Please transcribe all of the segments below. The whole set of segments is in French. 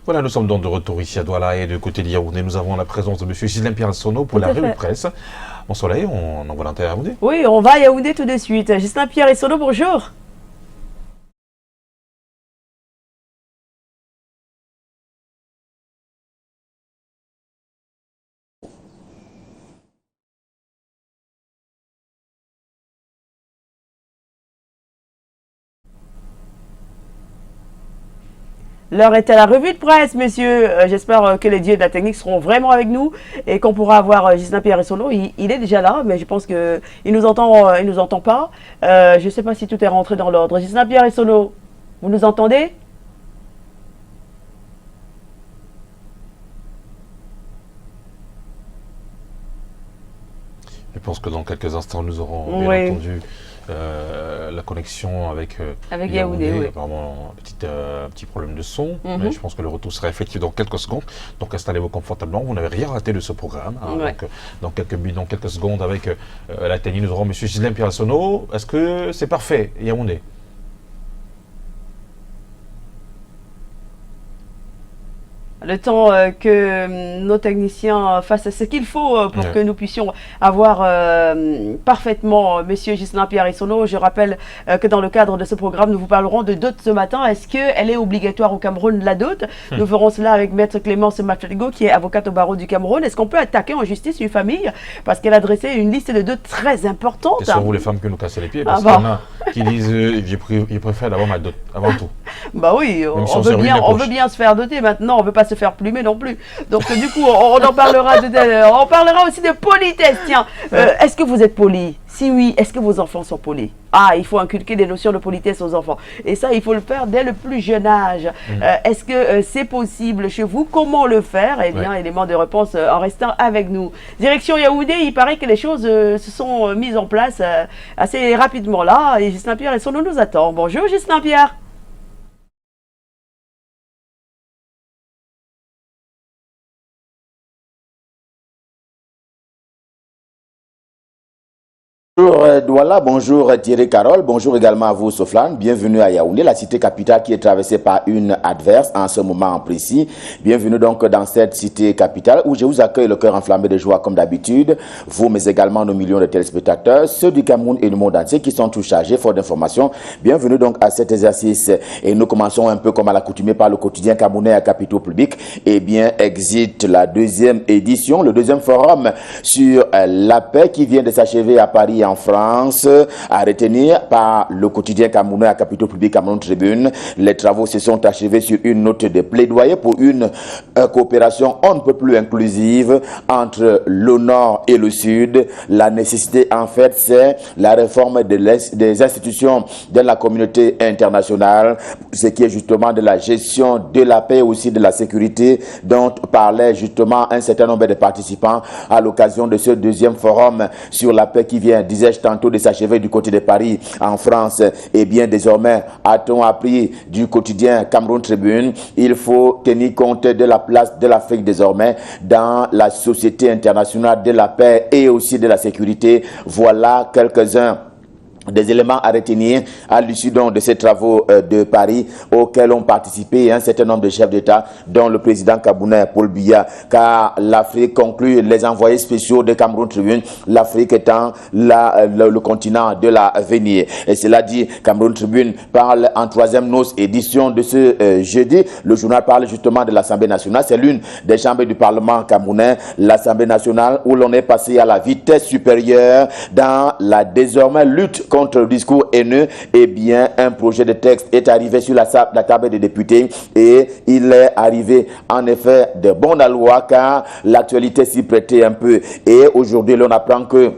Voilà, nous sommes donc de retour ici à Douala et du côté de Yaoundé. Nous avons la présence de M. Ghislain Pierre-Sono pour la revue de presse. Mon soleil, on envoie l'antenne à Yaoundé. Oui, on va à Yaoundé tout de suite. Ghislain Pierre-Sono, bonjour. L'heure est à la revue de presse, messieurs. J'espère que les dieux de la technique seront vraiment avec nous et qu'on pourra avoir Ghislain Pierre-Sono. Il est déjà là, mais je pense qu'il nous entend pas. Je ne sais pas si tout est rentré dans l'ordre. Ghislain Pierre-Sono, vous nous entendez? Je pense que dans quelques instants, nous aurons bien entendu la connexion avec Yaoundé. Oui. Apparemment, un petit problème de son, mais je pense que le retour sera effectif dans quelques secondes. Donc installez-vous confortablement, vous n'avez rien raté de ce programme. Donc, dans quelques secondes, avec la technique, nous aurons M. Ghislain Pierre-Sono. Est-ce que c'est parfait, Yaoundé? Le temps que nos techniciens fassent ce qu'il faut pour que nous puissions avoir parfaitement M. Ghislain Pierre-Sono. Je rappelle que dans le cadre de ce programme, nous vous parlerons de dot ce matin. Est-ce qu'elle est obligatoire au Cameroun, la dot? Nous ferons cela avec Maître Clémence Mafego, qui est avocate au barreau du Cameroun. Est-ce qu'on peut attaquer en justice une famille parce qu'elle a dressé une liste de dot très importante? C'est sur vous les femmes que nous cassez les pieds, parce qu'il y en a qui disent je préfère d'avoir ma dot avant tout. Bah oui, on veut bien se faire doter maintenant, on ne veut pas se faire plumer non plus. Donc du coup, on en parlera tout à l'heure. On parlera aussi de politesse. Tiens, est-ce que vous êtes poli? Si oui, est-ce que vos enfants sont polis? Ah, il faut inculquer des notions de politesse aux enfants. Et ça, il faut le faire dès le plus jeune âge. Est-ce que c'est possible chez vous? Comment le faire? Eh bien, élément de réponse en restant avec nous. Direction Yaoundé, il paraît que les choses se sont mises en place assez rapidement là. Et Ghislain Pierre-Sono nous attend. Bonjour Ghislain Pierre. Bonjour Douala, bonjour Thierry Carole, bonjour également à vous Soflane, bienvenue à Yaoundé, la cité capitale qui est traversée par une adverse en ce moment précis. Bienvenue donc dans cette cité capitale où je vous accueille le cœur enflammé de joie comme d'habitude, vous mais également nos millions de téléspectateurs, ceux du Cameroun et du monde entier qui sont tous chargés fort d'informations. Bienvenue donc à cet exercice et nous commençons un peu comme à l'accoutumée par le quotidien camerounais à capitaux publics. Eh bien, exit la deuxième édition, le deuxième forum sur la paix qui vient de s'achever à Paris en France, à retenir par le quotidien camerounais à capitaux publics Cameroun Tribune. Les travaux se sont achevés sur une note de plaidoyer pour une coopération on ne peut plus inclusive entre le Nord et le Sud. La nécessité, en fait, c'est la réforme des institutions de la communauté internationale, ce qui est justement de la gestion de la paix et aussi de la sécurité dont parlait justement un certain nombre de participants à l'occasion de ce deuxième forum sur la paix qui vient, disais-je tantôt, de s'achever du côté de Paris en France. Et bien désormais, a-t-on appris du quotidien Cameroun Tribune, il faut tenir compte de la place de l'Afrique désormais dans la société internationale de la paix et aussi de la sécurité. Voilà quelques-uns des éléments à retenir à l'issue de ces travaux de Paris auxquels ont participé un certain nombre de chefs d'État, dont le président camerounais Paul Biya, car l'Afrique conclut les envoyés spéciaux de Cameroun Tribune, l'Afrique étant le continent de l'avenir. Et cela dit, Cameroun Tribune parle en troisième noce édition de ce jeudi. Le journal parle justement de l'Assemblée nationale. C'est l'une des chambres du Parlement camerounais, l'Assemblée nationale, où l'on est passé à la vitesse supérieure dans la désormais lutte contre le discours haineux. Eh bien, un projet de texte est arrivé sur la table des députés et il est arrivé en effet de bonne loi car l'actualité s'y prêtait un peu. Et aujourd'hui, l'on apprend que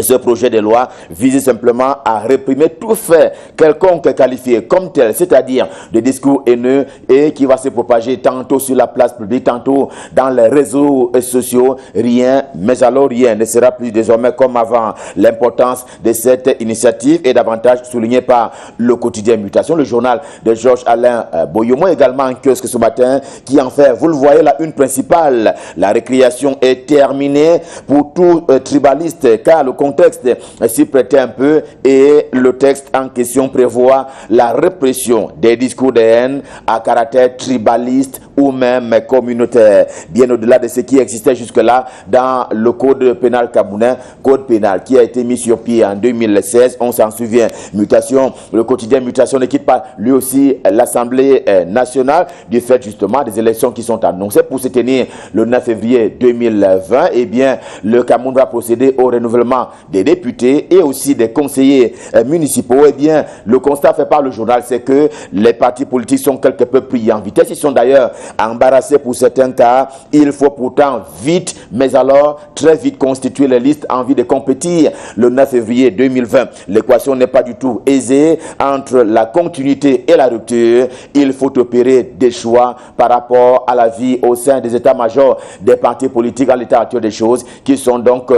ce projet de loi vise simplement à réprimer tout fait quelconque qualifié comme tel, c'est-à-dire des discours haineux et qui va se propager tantôt sur la place publique, tantôt dans les réseaux sociaux. Rien, mais alors rien ne sera plus désormais comme avant. L'importance de cette initiative est davantage soulignée par le quotidien Mutation, le journal de Georges-Alain Boyomo, également en kiosque ce matin, qui en fait, vous le voyez, la une principale. La récréation est terminée pour tout tribaliste, car le contexte s'y prêtait un peu et le texte en question prévoit la répression des discours de haine à caractère tribaliste ou même communautaire, bien au-delà de ce qui existait jusque-là dans le code pénal camerounais, code pénal qui a été mis sur pied en 2016, on s'en souvient. Mutation, le quotidien Mutation ne quitte pas lui aussi l'Assemblée nationale du fait justement des élections qui sont annoncées pour se tenir le 9 février 2020. Eh bien, le Cameroun va procéder au renouvellement des députés et aussi des conseillers municipaux. Eh bien, le constat fait par le journal, c'est que les partis politiques sont quelque peu pris en vitesse. Ils sont d'ailleurs embarrassés pour certains cas. Il faut pourtant vite, mais alors très vite constituer les listes en vue de compétir le 9 février 2020. L'équation n'est pas du tout aisée entre la continuité et la rupture. Il faut opérer des choix par rapport à la vie au sein des états-majors des partis politiques à l'état actuel des choses qui sont donc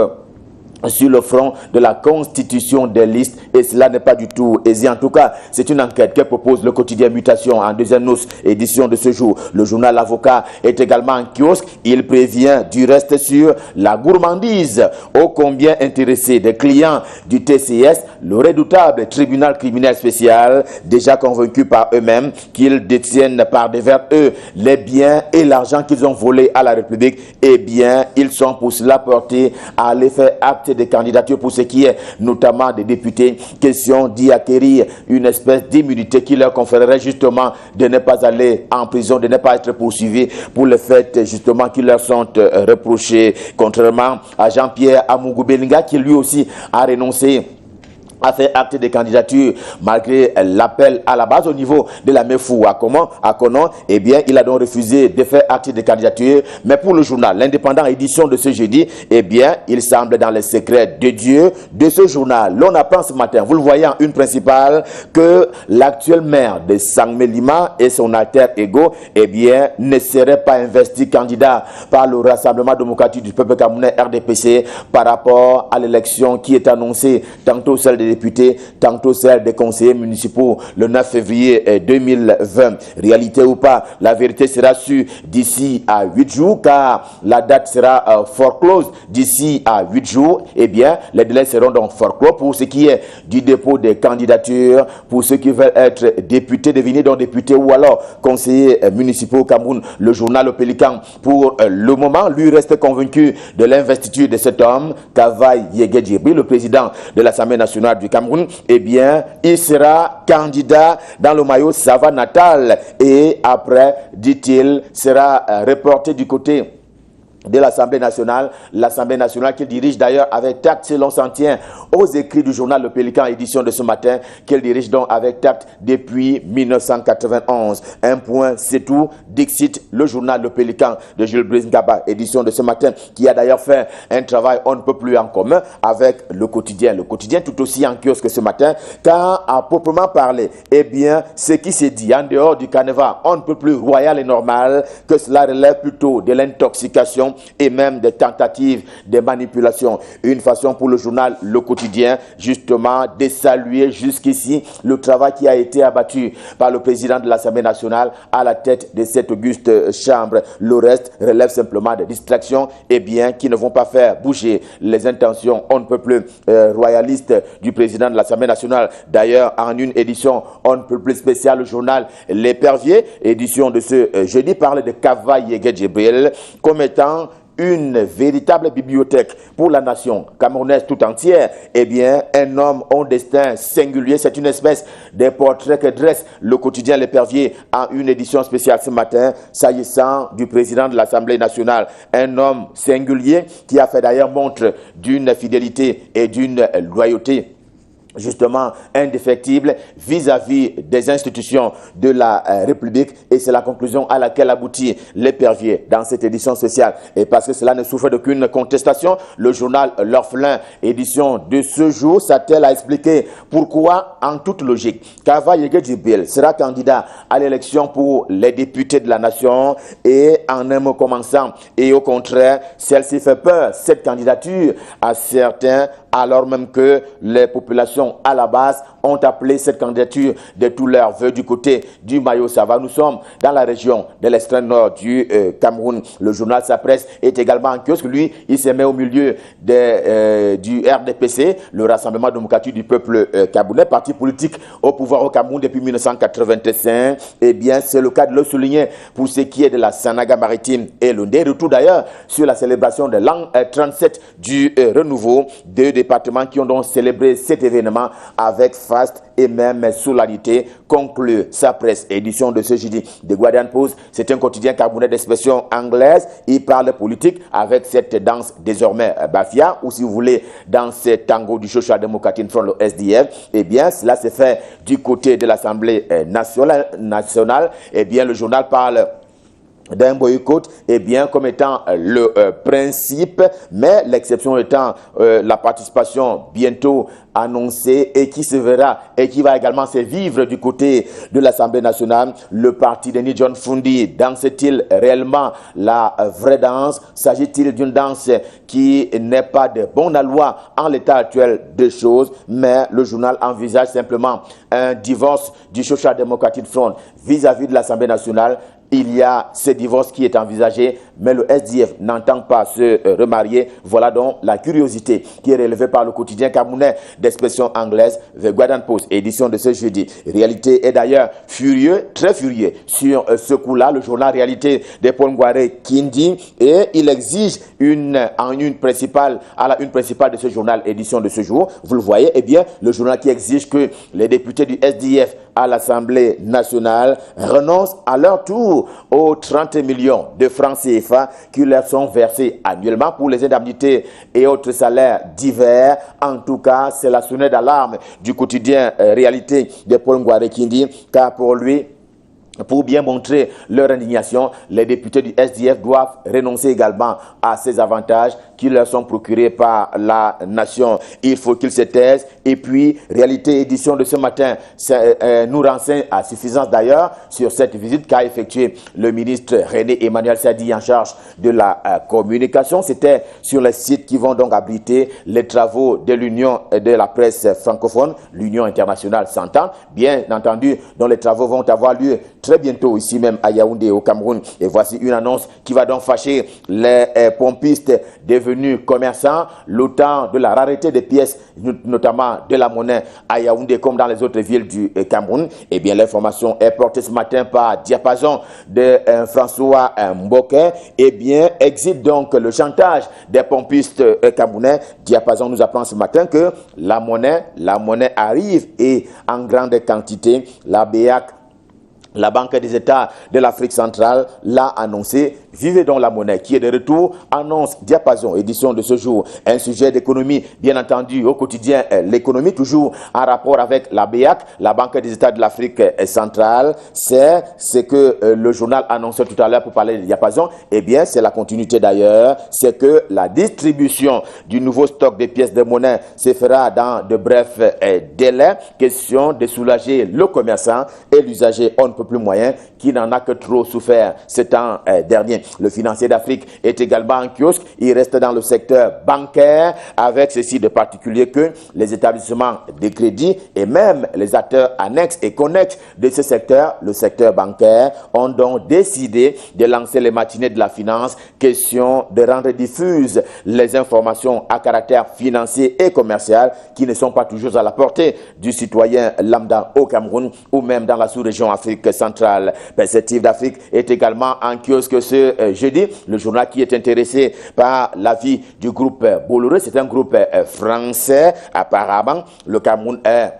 sur le front de la constitution des listes et cela n'est pas du tout aisé. En tout cas, c'est une enquête que propose le quotidien Mutation en deuxième édition de ce jour. Le journal L'Avocat est également en kiosque. Il prévient du reste sur la gourmandise ô combien intéressé des clients du TCS, le redoutable tribunal criminel spécial, déjà convaincus par eux-mêmes qu'ils détiennent par devers eux les biens et l'argent qu'ils ont volés à la République. Eh bien, ils sont pour cela portés à aller faire acte des candidatures pour ce qui est notamment des députés. Question d'y acquérir une espèce d'immunité qui leur conférerait justement de ne pas aller en prison, de ne pas être poursuivis pour le fait justement qui leur sont reprochés. Contrairement à Jean-Pierre Amougou Belinga qui lui aussi a renoncé a fait acte de candidature malgré l'appel à la base au niveau de la MEFU à Konon, eh bien, il a donc refusé de faire acte de candidature. Mais pour le journal, l'Indépendant édition de ce jeudi, eh bien, il semble dans les secrets de Dieu de ce journal. L'on apprend ce matin, vous le voyez en une principale, que l'actuel maire de Sangmelima et son alter ego, eh bien, ne seraient pas investis candidats par le Rassemblement démocratique du peuple camerounais RDPC par rapport à l'élection qui est annoncée, tantôt celle des députés, tantôt celle des conseillers municipaux le 9 février 2020. Réalité ou pas, la vérité sera sûre d'ici à 8 jours car la date sera foreclose d'ici à 8 jours. Eh bien, les délais seront donc foreclos pour ce qui est du dépôt des candidatures, pour ceux qui veulent être députés, devenir donc députés ou alors conseillers municipaux au Cameroun. Le journal Le Pélican, pour le moment, lui reste convaincu de l'investiture de cet homme, Kavaï Yege Djibril, le président de l'Assemblée nationale du Cameroun. Eh bien, il sera candidat dans le maillot Sava natal et après, dit-il, sera reporté du côté de l'Assemblée nationale qu'il dirige d'ailleurs avec tact, si l'on s'en tient aux écrits du journal Le Pélican, édition de ce matin, qu'il dirige donc avec tact depuis 1991. Un point, c'est tout, dixit le journal Le Pélican de Jules Brice Ngaba, édition de ce matin, qui a d'ailleurs fait un travail on ne peut plus en commun avec le quotidien. Le quotidien tout aussi en kiosque ce matin, car à proprement parler, eh bien, ce qui s'est dit en dehors du carnaval, on ne peut plus royal et normal, que cela relève plutôt de l'intoxication et même des tentatives de manipulation. Une façon pour le journal Le Quotidien, justement, de saluer jusqu'ici le travail qui a été abattu par le président de l'Assemblée nationale à la tête de cette auguste chambre. Le reste relève simplement des distractions, et bien, qui ne vont pas faire bouger les intentions on ne peut plus royalistes du président de l'Assemblée nationale. D'ailleurs, en une édition on ne peut plus spéciale, le journal L'Épervier, édition de ce jeudi, parle de Kavaï Yege Djibril comme étant une véritable bibliothèque pour la nation camerounaise tout entière. Eh bien, un homme au destin singulier, c'est une espèce de portrait que dresse le quotidien L'Épervier en une édition spéciale ce matin, s'agissant du président de l'Assemblée nationale. Un homme singulier qui a fait d'ailleurs montre d'une fidélité et d'une loyauté justement indéfectible vis-à-vis des institutions de la République, et c'est la conclusion à laquelle aboutit L'Épervier dans cette édition spéciale. Et parce que cela ne souffre d'aucune contestation, le journal L'Orphelin, édition de ce jour, s'attelle à expliquer pourquoi, en toute logique, Kavaï Yege Djibril sera candidat à l'élection pour les députés de la nation, et en un mot commençant, et au contraire, celle-ci fait peur, cette candidature, à certains, alors même que les populations populations à la base ont appelé cette candidature de tous leurs voeux du côté du Mayo Sava. Nous sommes dans la région de l'extrême nord du Cameroun. Le journal Sa Presse est également en kiosque. Lui, il se met au milieu du RDPC, le Rassemblement démocratique du peuple camerounais, parti politique au pouvoir au Cameroun depuis 1985. Eh bien, c'est le cas de le souligner pour ce qui est de la Sanaga maritime et l'Ondé. Retour d'ailleurs sur la célébration de l'an 37 du renouveau. Deux départements qui ont donc célébré cet événement avec faste et même solarité, conclut Sa Presse, édition de ce jeudi. The Guardian Post, c'est un quotidien camerounais d'expression anglaise. Il parle politique avec cette danse désormais Bafia, ou si vous voulez, dans ce tango du Social Democratic Front, le SDF. Eh bien, cela s'est fait du côté de l'Assemblée nationale. Eh bien, le journal parle d'un boycott, eh bien, comme étant le principe, mais l'exception étant la participation bientôt annoncée et qui se verra et qui va également se vivre du côté de l'Assemblée nationale. Le parti de Ni John Fundi, danse-t-il réellement la vraie danse? S'agit-il d'une danse qui n'est pas de bonne loi en l'état actuel des choses? Mais le journal envisage simplement un divorce du Social Democratic Front vis-à-vis de l'Assemblée nationale. Il y a ce divorce qui est envisagé, mais le SDF n'entend pas se remarier. Voilà donc la curiosité qui est relevée par le quotidien camerounais d'expression anglaise, The Guardian Post, édition de ce jeudi. Réalité est d'ailleurs furieux, très furieux sur ce coup-là. Le journal Réalité de Paul Ngouaré Kindi, et il exige une principale de ce journal, édition de ce jour. Vous le voyez, eh bien, le journal qui exige que les députés du SDF à l'Assemblée nationale renoncent à leur tour aux 30 millions de francs CFA qui leur sont versés annuellement pour les indemnités et autres salaires divers. En tout cas, c'est la sonnette d'alarme du quotidien Réalité de Paul Ngouaré Kindi, car pour lui, pour bien montrer leur indignation, les députés du SDF doivent renoncer également à ces avantages qui leur sont procurés par la nation. Il faut qu'ils se taisent. Et puis, Réalité édition de ce matin nous renseigne à suffisance d'ailleurs sur cette visite qu'a effectuée le ministre René Emmanuel Sadi en charge de la communication. C'était sur les sites qui vont donc abriter les travaux de l'Union de la presse francophone, l'Union internationale s'entend, bien entendu, dont les travaux vont avoir lieu très bientôt ici même à Yaoundé au Cameroun. Et voici une annonce qui va donc fâcher les pompistes devenus commerçants. Le temps de la rareté des pièces, notamment de la monnaie à Yaoundé comme dans les autres villes du Cameroun. Eh bien, l'information est portée ce matin par Diapason de François Mboké. Eh bien, existe donc le chantage des pompistes camerounais. Diapason nous apprend ce matin que la monnaie arrive et en grande quantité. La BEAC, la Banque des États de l'Afrique centrale, l'a annoncé. Vivez donc la monnaie qui est de retour, annonce Diapason, édition de ce jour. Un sujet d'économie, bien entendu, au quotidien, l'économie, toujours en rapport avec la BEAC, la Banque des États de l'Afrique centrale. C'est ce que le journal annonçait tout à l'heure pour parler de Diapason. Eh bien, c'est la continuité d'ailleurs. C'est que la distribution du nouveau stock de pièces de monnaie se fera dans de brefs délais. Question de soulager le commerçant et l'usager. On ne peut plus moyen, qui n'en a que trop souffert ce temps dernier. Le Financier d'Afrique est également en kiosque. Il reste dans le secteur bancaire avec ceci de particulier que les établissements de crédit et même les acteurs annexes et connexes de ce secteur, le secteur bancaire, ont donc décidé de lancer les matinées de la finance. Question de rendre diffuses les informations à caractère financier et commercial qui ne sont pas toujours à la portée du citoyen lambda au Cameroun ou même dans la sous-région Afrique centrale. Perspective d'Afrique est également en kiosque ce jeudi. Le journal qui est intéressé par la vie du groupe Bolloré, c'est un groupe français. Apparemment, le Cameroun est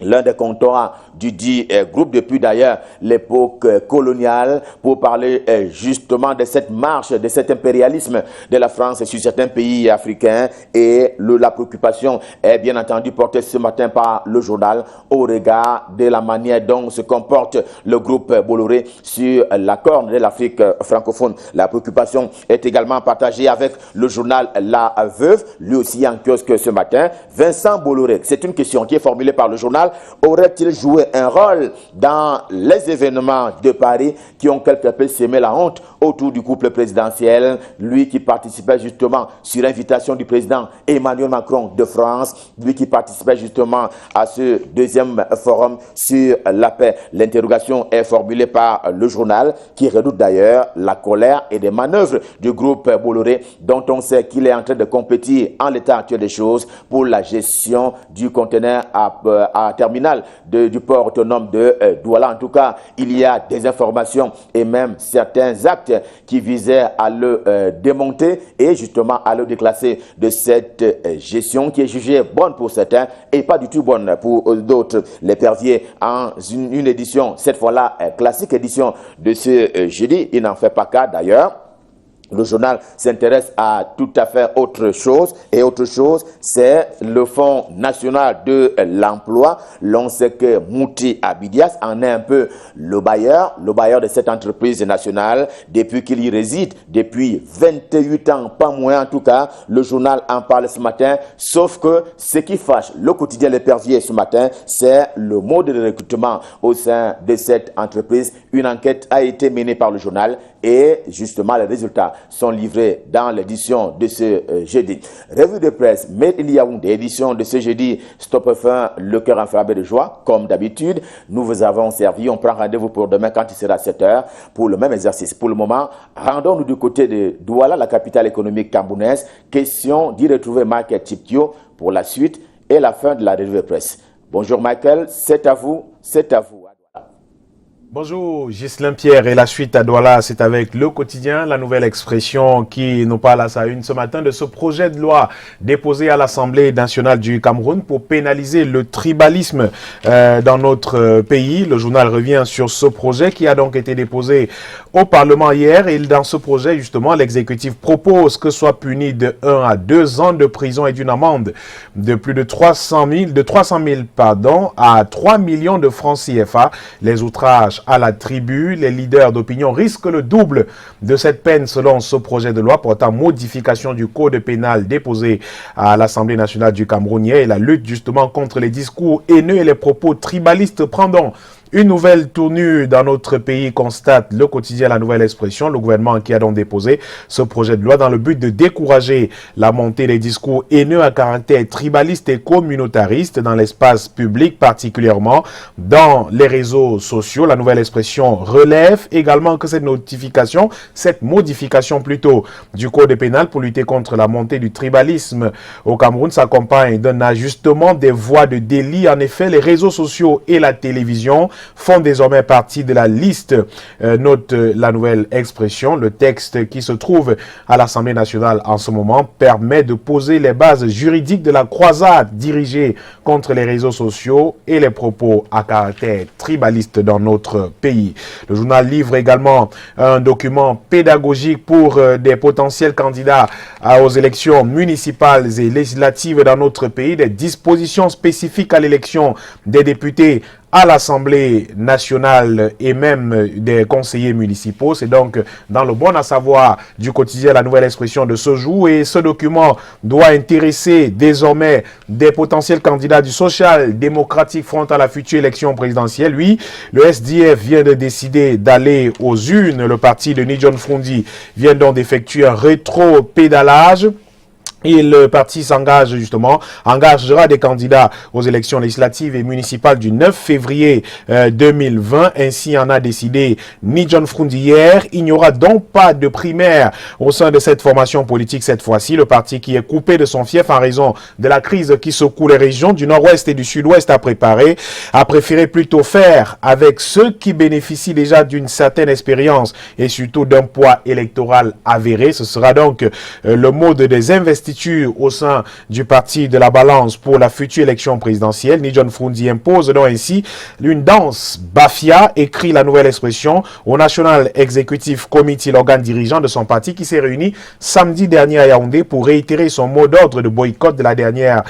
l'un des comptoirs du dit groupe depuis d'ailleurs l'époque coloniale pour parler justement de cette marche, de cet impérialisme de la France sur certains pays africains. Et la préoccupation est bien entendu portée ce matin par le journal au regard de la manière dont se comporte le groupe Bolloré sur la corne de l'Afrique francophone. La préoccupation est également partagée avec le journal La Veuve, lui aussi en kiosque ce matin. Vincent Bolloré, c'est une question qui est formulée par le journal journal aurait-il joué un rôle dans les événements de Paris qui ont quelque peu semé la honte autour du couple présidentiel, lui qui participait justement sur invitation du président Emmanuel Macron de France, lui qui participait justement à ce deuxième forum sur la paix. L'interrogation est formulée par le journal qui redoute d'ailleurs la colère et des manœuvres du groupe Bolloré dont on sait qu'il est en train de compétir en l'état actuel des choses pour la gestion du conteneur à terminal du port autonome de Douala. En tout cas, il y a des informations et même certains actes qui visaient à le démonter et justement à le déclasser de cette gestion qui est jugée bonne pour certains et pas du tout bonne pour d'autres. L'épervier en une édition, cette fois-là classique édition de ce jeudi, il n'en fait pas cas d'ailleurs. Le journal s'intéresse à tout à fait autre chose. Et autre chose, c'est le Fonds national de l'emploi. L'on sait que Mouti Abidias en est un peu le bailleur de cette entreprise nationale depuis qu'il y réside, depuis 28 ans, pas moins en tout cas. Le journal en parle ce matin, sauf que ce qui fâche le quotidien L'Épervier ce matin, c'est le mode de recrutement au sein de cette entreprise. Une enquête a été menée par le journal et justement les résultats sont livrés dans l'édition de ce jeudi. Revue de presse Made in Yaoundé, édition de ce jeudi, Stop F1, le cœur enflammé de joie, comme d'habitude. Nous vous avons servi, on prend rendez-vous pour demain quand il sera 7h pour le même exercice. Pour le moment, rendons-nous du côté de Douala, la capitale économique camerounaise. Question d'y retrouver Michael Chiptio pour la suite et la fin de la revue de presse. Bonjour Michael, c'est à vous, c'est à vous. Bonjour, Ghislain Pierre et la suite à Douala, c'est avec Le Quotidien, la nouvelle expression qui nous parle à sa une ce matin de ce projet de loi déposé à l'Assemblée nationale du Cameroun pour pénaliser le tribalisme dans notre pays. Le journal revient sur ce projet qui a donc été déposé au Parlement hier et dans ce projet, justement, l'exécutif propose que soit puni de 1 à 2 ans de prison et d'une amende de plus de 300 000 à 3 millions de francs CFA. Les outrages à la tribu, les leaders d'opinion risquent le double de cette peine selon ce projet de loi portant modification du code pénal déposé à l'Assemblée nationale du Cameroun et la lutte justement contre les discours haineux et les propos tribalistes. Prendons une nouvelle tournure dans notre pays, constate Le Quotidien, la nouvelle expression. Le gouvernement qui a donc déposé ce projet de loi dans le but de décourager la montée des discours haineux à caractère tribaliste et communautariste dans l'espace public, particulièrement dans les réseaux sociaux. La nouvelle expression relève également que cette modification du code pénal pour lutter contre la montée du tribalisme au Cameroun s'accompagne d'un ajustement des voies de délit. En effet, les réseaux sociaux et la télévision font désormais partie de la liste, note la nouvelle expression. Le texte qui se trouve à l'Assemblée nationale en ce moment permet de poser les bases juridiques de la croisade dirigée contre les réseaux sociaux et les propos à caractère tribaliste dans notre pays. Le journal livre également un document pédagogique pour des potentiels candidats aux élections municipales et législatives dans notre pays, des dispositions spécifiques à l'élection des députés à l'Assemblée nationale et même des conseillers municipaux. C'est donc dans le bon à savoir du quotidien la nouvelle expression de ce jour et ce document doit intéresser désormais des potentiels candidats du Social Democratic Front à la future élection présidentielle. Lui, le SDF vient de décider d'aller aux urnes. Le parti de Nidjon Froundi vient donc d'effectuer un rétro-pédalage. Et le parti engagera des candidats aux élections législatives et municipales du 9 février 2020. Ainsi en a décidé Nidjon Froundi hier. Il n'y aura donc pas de primaire au sein de cette formation politique cette fois-ci. Le parti qui est coupé de son fief en raison de la crise qui secoue les régions du nord-ouest et du sud-ouest a préféré plutôt faire avec ceux qui bénéficient déjà d'une certaine expérience et surtout d'un poids électoral avéré. Ce sera donc le mode des investitures au sein du parti de la balance pour la future élection présidentielle. Nidjon Froundi impose donc ainsi une danse bafia, écrit la nouvelle expression, au National Executive Committee, l'organe dirigeant de son parti qui s'est réuni samedi dernier à Yaoundé pour réitérer son mot d'ordre de boycott de la dernière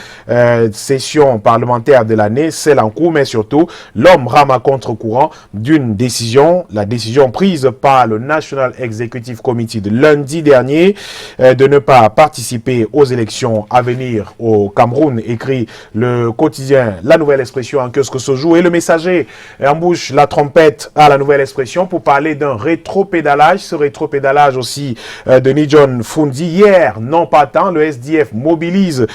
session parlementaire de l'année, celle en cours, mais surtout l'homme rame à contre-courant d'une décision, la décision prise par le National Executive Committee de lundi dernier de ne pas participer aux élections à venir au Cameroun, écrit le quotidien La Nouvelle Expression en kiosque ce jour. Et le Messager embouche la trompette à La Nouvelle Expression pour parler d'un rétropédalage. Ce rétropédalage aussi de Nidjon Fundi. Hier, non pas tant, le SDF mobilise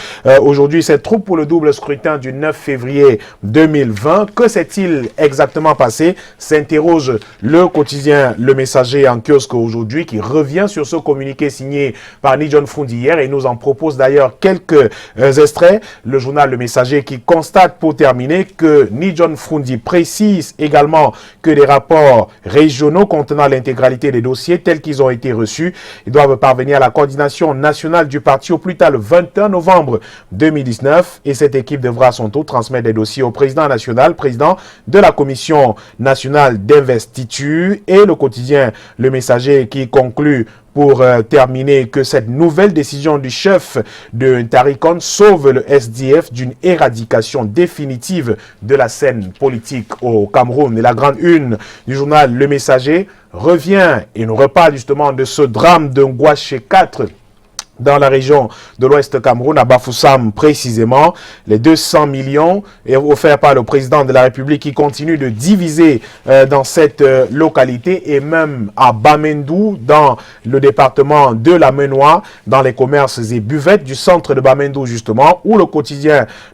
aujourd'hui cette troupe pour le double scrutin du 9 février 2020. Que s'est-il exactement passé? S'interroge le quotidien Le Messager en kiosque aujourd'hui, qui revient sur ce communiqué signé par Nidjon Fundi hier et nous en propose d'ailleurs quelques extraits. Le journal Le Messager qui constate pour terminer que Nidjon Fundi précise également que les rapports régionaux contenant l'intégralité des dossiers tels qu'ils ont été reçus, ils doivent parvenir à la coordination nationale du parti au plus tard le 21 novembre 2019 et cette équipe devra à son tour transmettre des dossiers au président national, président de la commission nationale d'investiture. Et le quotidien Le Messager qui conclut pour terminer que cette nouvelle décision du chef de Tarikon sauve le SDF d'une éradication définitive de la scène politique au Cameroun. Et la grande une du journal Le Messager revient et nous reparle justement de ce drame de Ngouaché 4 dans la région de l'Ouest Cameroun, à Bafoussam précisément. Les 200 millions offerts par le président de la République qui continue de diviser dans cette localité et même à Bamendou, dans le département de la Menoie, dans les commerces et buvettes du centre de Bamendou justement, où le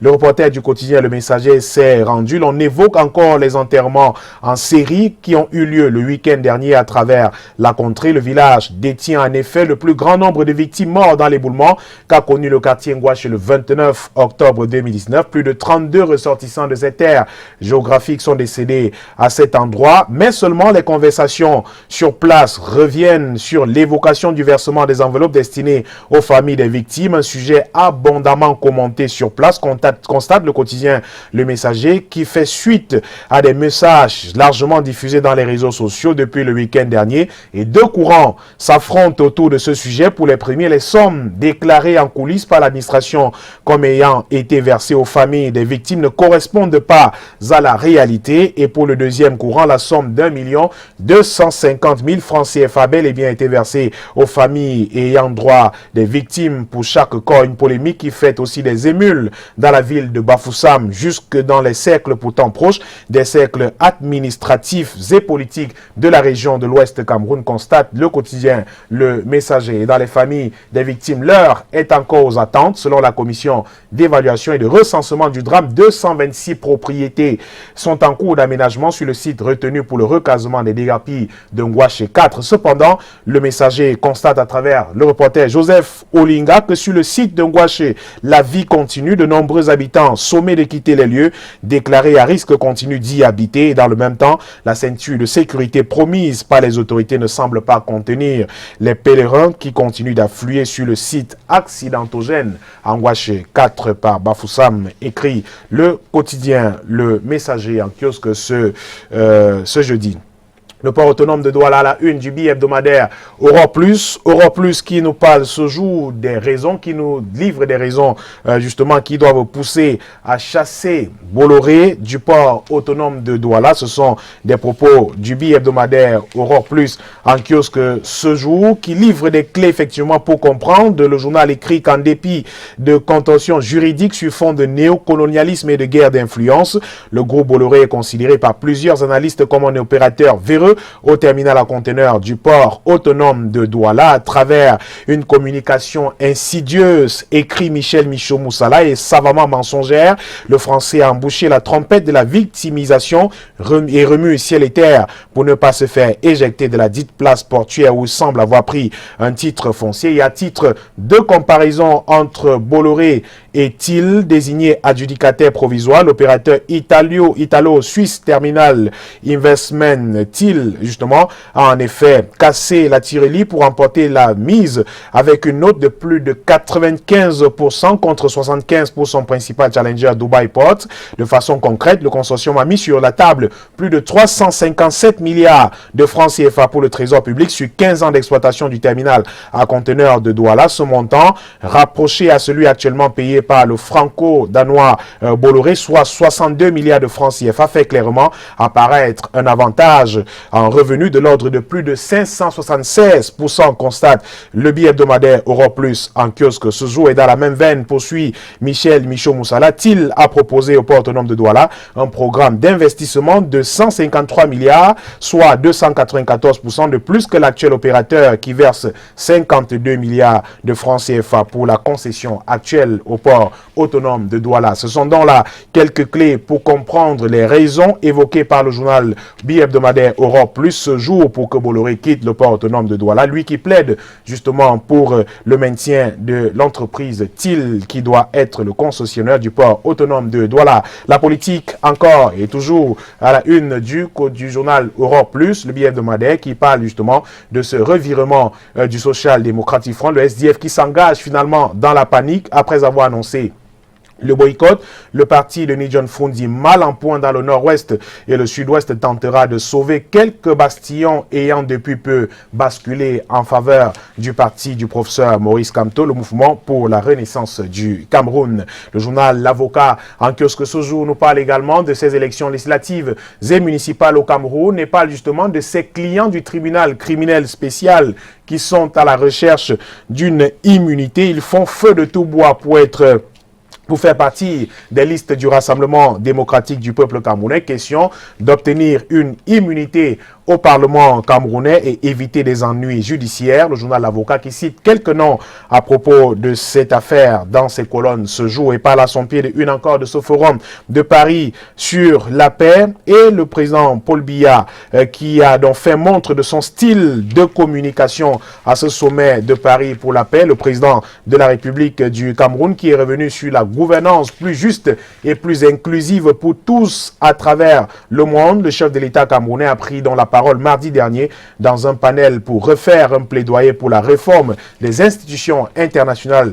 reporter du quotidien Le Messager s'est rendu. On évoque encore les enterrements en série qui ont eu lieu le week-end dernier à travers la contrée. Le village détient en effet le plus grand nombre de victimes mortes dans l'éboulement qu'a connu le quartier Ngouaché le 29 octobre 2019. Plus de 32 ressortissants de cette aire géographique sont décédés à cet endroit, mais seulement les conversations sur place reviennent sur l'évocation du versement des enveloppes destinées aux familles des victimes, un sujet abondamment commenté sur place, constate le quotidien Le Messager, qui fait suite à des messages largement diffusés dans les réseaux sociaux depuis le week-end dernier, et deux courants s'affrontent autour de ce sujet. Pour les premiers, les sommes déclarées en coulisses par l'administration comme ayant été versées aux familles des victimes ne correspondent pas à la réalité. Et pour le deuxième courant, la somme d'1 250 000 francs CFA a bel et bien été versée aux familles ayant droit des victimes pour chaque corps. Une polémique qui fait aussi des émules dans la ville de Bafoussam, jusque dans les cercles pourtant proches des cercles administratifs et politiques de la région de l'Ouest Cameroun, constate le quotidien Le Messager. Et dans les familles des victimes, l'heure est encore aux attentes. Selon la commission d'évaluation et de recensement du drame, 226 propriétés sont en cours d'aménagement sur le site retenu pour le recasement des dégarpilles de Ngouaché 4. Cependant, Le Messager constate à travers le reporter Joseph Olinga que sur le site de Ngouaché, la vie continue. De nombreux habitants sommés de quitter les lieux déclarés à risque continuent d'y habiter. Et dans le même temps, la ceinture de sécurité promise par les autorités ne semble pas contenir les pèlerins qui continuent d'affluer sur le site accidentogène en Ngouaché 4 par Bafoussam, écrit le quotidien Le Messager en kiosque ce jeudi. Le port autonome de Douala à la une du bi-hebdomadaire Aurore Plus qui nous parle ce jour des raisons, qui nous livre des raisons justement qui doivent pousser à chasser Bolloré du port autonome de Douala. Ce sont des propos du bi-hebdomadaire Aurore Plus en kiosque ce jour, qui livre des clés effectivement pour comprendre. Le journal écrit qu'en dépit de contentions juridiques sur fond de néocolonialisme et de guerre d'influence, le groupe Bolloré est considéré par plusieurs analystes comme un opérateur véreux au terminal à conteneurs du port autonome de Douala à travers une communication insidieuse, écrit Michel Michaud Moussala, et savamment mensongère. Le français a embouché la trompette de la victimisation et remue ciel et terre pour ne pas se faire éjecter de la dite place portuaire où il semble avoir pris un titre foncier. Et à titre de comparaison entre Bolloré et TIL, désigné adjudicataire provisoire, l'opérateur italo-suisse Terminal Investment TIL justement a en effet cassé la tirelire pour remporter la mise avec une note de plus de 95% contre 75% pour son principal challenger Dubai Port. De façon concrète, le consortium a mis sur la table plus de 357 milliards de francs CFA pour le trésor public sur 15 ans d'exploitation du terminal à conteneurs de Douala. Ce montant, rapproché à celui actuellement payé par le franco-danois Bolloré, soit 62 milliards de francs CFA, fait clairement apparaître un avantage en revenus de l'ordre de plus de 576%, constate le bi-hebdomadaire Europe Plus en kiosque ce jour. Et dans la même veine, poursuit Michel Michaud-Moussala, TIL a proposé au port autonome de Douala un programme d'investissement de 153 milliards, soit 294% de plus que l'actuel opérateur qui verse 52 milliards de francs CFA pour la concession actuelle au port autonome de Douala. Ce sont donc là quelques clés pour comprendre les raisons évoquées par le journal bi-hebdomadaire Europe Plus ce jour pour que Bolloré quitte le port autonome de Douala, lui qui plaide justement pour le maintien de l'entreprise TIL qui doit être le concessionnaire du port autonome de Douala. La politique encore et toujours à la une du journal Europe Plus, le bi-hebdomadaire qui parle justement de ce revirement du Social Democratic Front, le SDF qui s'engage finalement dans la panique après avoir annoncé le boycott. Le parti de Nidjon Fundi, mal en point dans le nord-ouest et le sud-ouest, tentera de sauver quelques bastions ayant depuis peu basculé en faveur du parti du professeur Maurice Kamto, le mouvement pour la renaissance du Cameroun. Le journal L'Avocat en kiosque ce jour nous parle également de ces élections législatives et municipales au Cameroun et parle justement de ces clients du tribunal criminel spécial qui sont à la recherche d'une immunité. Ils font feu de tout bois pour faire partie des listes du Rassemblement démocratique du peuple camerounais. Question d'obtenir une immunité au Parlement camerounais et éviter des ennuis judiciaires. Le journal L'Avocat qui cite quelques noms à propos de cette affaire dans ses colonnes ce jour et parle à son pied de une encore de ce forum de Paris sur la paix et le président Paul Biya qui a donc fait montre de son style de communication à ce sommet de Paris pour la paix. Le président de la République du Cameroun qui est revenu sur la gouvernance plus juste et plus inclusive pour tous à travers le monde. Le chef de l'État camerounais a pris dans la parole mardi dernier dans un panel pour refaire un plaidoyer pour la réforme des institutions internationales,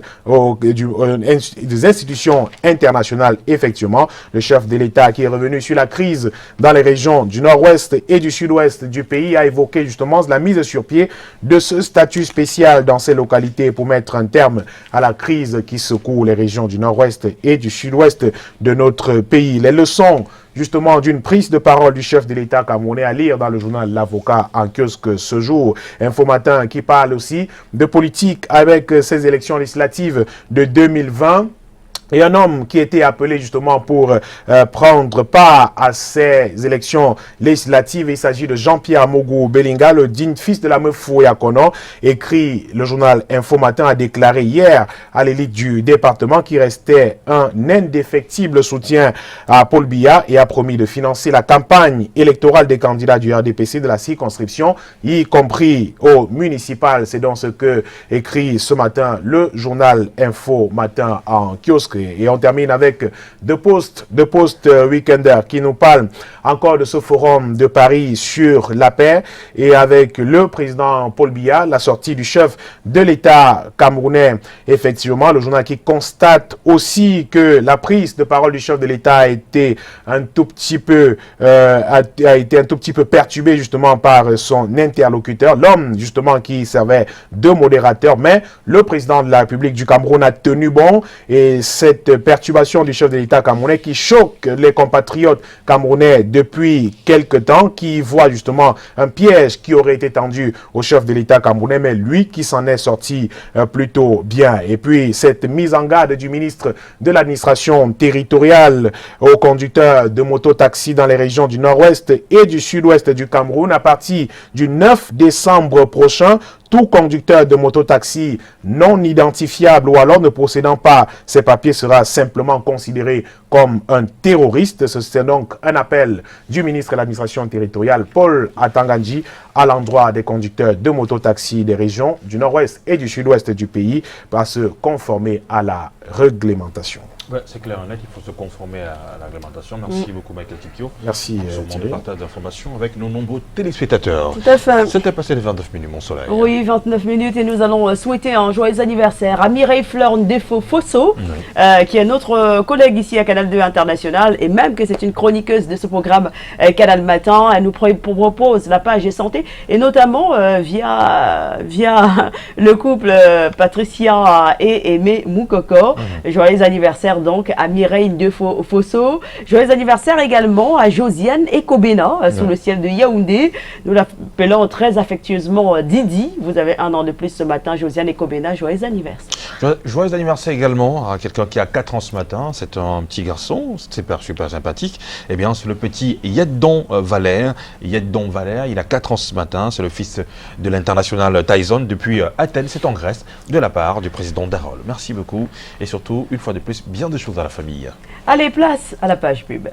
effectivement. Le chef de l'État qui est revenu sur la crise dans les régions du nord-ouest et du sud-ouest du pays a évoqué justement la mise sur pied de ce statut spécial dans ces localités pour mettre un terme à la crise qui secoue les régions du nord-ouest et du sud-ouest de notre pays. Les leçons justement d'une prise de parole du chef de l'État camerounais à lire dans le journal L'Avocat en kiosque ce jour. Info Matin qui parle aussi de politique avec ces élections législatives de 2020. Et un homme qui était appelé justement pour prendre part à ces élections législatives, il s'agit de Jean-Pierre Mogou Belinga, le digne fils de la meuf Fouyakono, écrit le journal Info Matin, a déclaré hier à l'élite du département qu'il restait un indéfectible soutien à Paul Biya et a promis de financer la campagne électorale des candidats du RDPC de la circonscription, y compris au municipal. C'est donc ce que écrit ce matin le journal Info Matin en kiosque. Et on termine avec deux posts Weekender qui nous parlent encore de ce forum de Paris sur la paix et avec le président Paul Biya, la sortie du chef de l'État camerounais. Effectivement, le journal qui constate aussi que la prise de parole du chef de l'État a été un tout petit peu perturbée justement par son interlocuteur, l'homme justement qui servait de modérateur, mais le président de la République du Cameroun a tenu bon et cette perturbation du chef de l'État camerounais qui choque les compatriotes camerounais depuis quelque temps, qui voit justement un piège qui aurait été tendu au chef de l'État camerounais, mais lui qui s'en est sorti plutôt bien. Et puis cette mise en garde du ministre de l'administration territoriale aux conducteurs de moto-taxi dans les régions du nord-ouest et du sud-ouest du Cameroun à partir du 9 décembre prochain. Tout conducteur de moto-taxi non identifiable ou alors ne possédant pas ces papiers sera simplement considéré comme un terroriste. C'est donc un appel du ministre de l'administration territoriale, Paul Atangandji, à l'endroit des conducteurs de moto-taxi des régions du nord-ouest et du sud-ouest du pays à se conformer à la réglementation. Ouais, c'est clair, net, il faut se conformer à la réglementation. Merci beaucoup, Michael Tikio. Merci. Sur mon partage d'informations avec nos nombreux téléspectateurs. Tout à fait. C'était passé les 29 minutes, mon soleil. Oui, 29 minutes et nous allons souhaiter un joyeux anniversaire à Mireille Fleur Ndefo Fosso, qui est notre collègue ici à Canal 2 International et même que c'est une chroniqueuse de ce programme Canal Matin. Elle nous propose la page santé et notamment via le couple Patricia et Aimé Moukoko. Joyeux anniversaire anniversaire donc à Mireille de Fosso. Joyeux anniversaire également à Josiane Ekobena, sous le ciel de Yaoundé. Nous l'appelons très affectueusement Didi. Vous avez 1 an de plus ce matin, Josiane Ekobena. Joyeux anniversaire. Joyeux anniversaire également à quelqu'un qui a 4 ans ce matin. C'est un petit garçon, super sympathique. Eh bien, c'est le petit Yeddon Valère. Yeddon Valère, il a 4 ans ce matin. C'est le fils de l'international Tyson depuis Athènes, c'est en Grèce, de la part du président Darol. Merci beaucoup et surtout, une fois de plus, bien des choses à la famille. Allez, place à la page pub.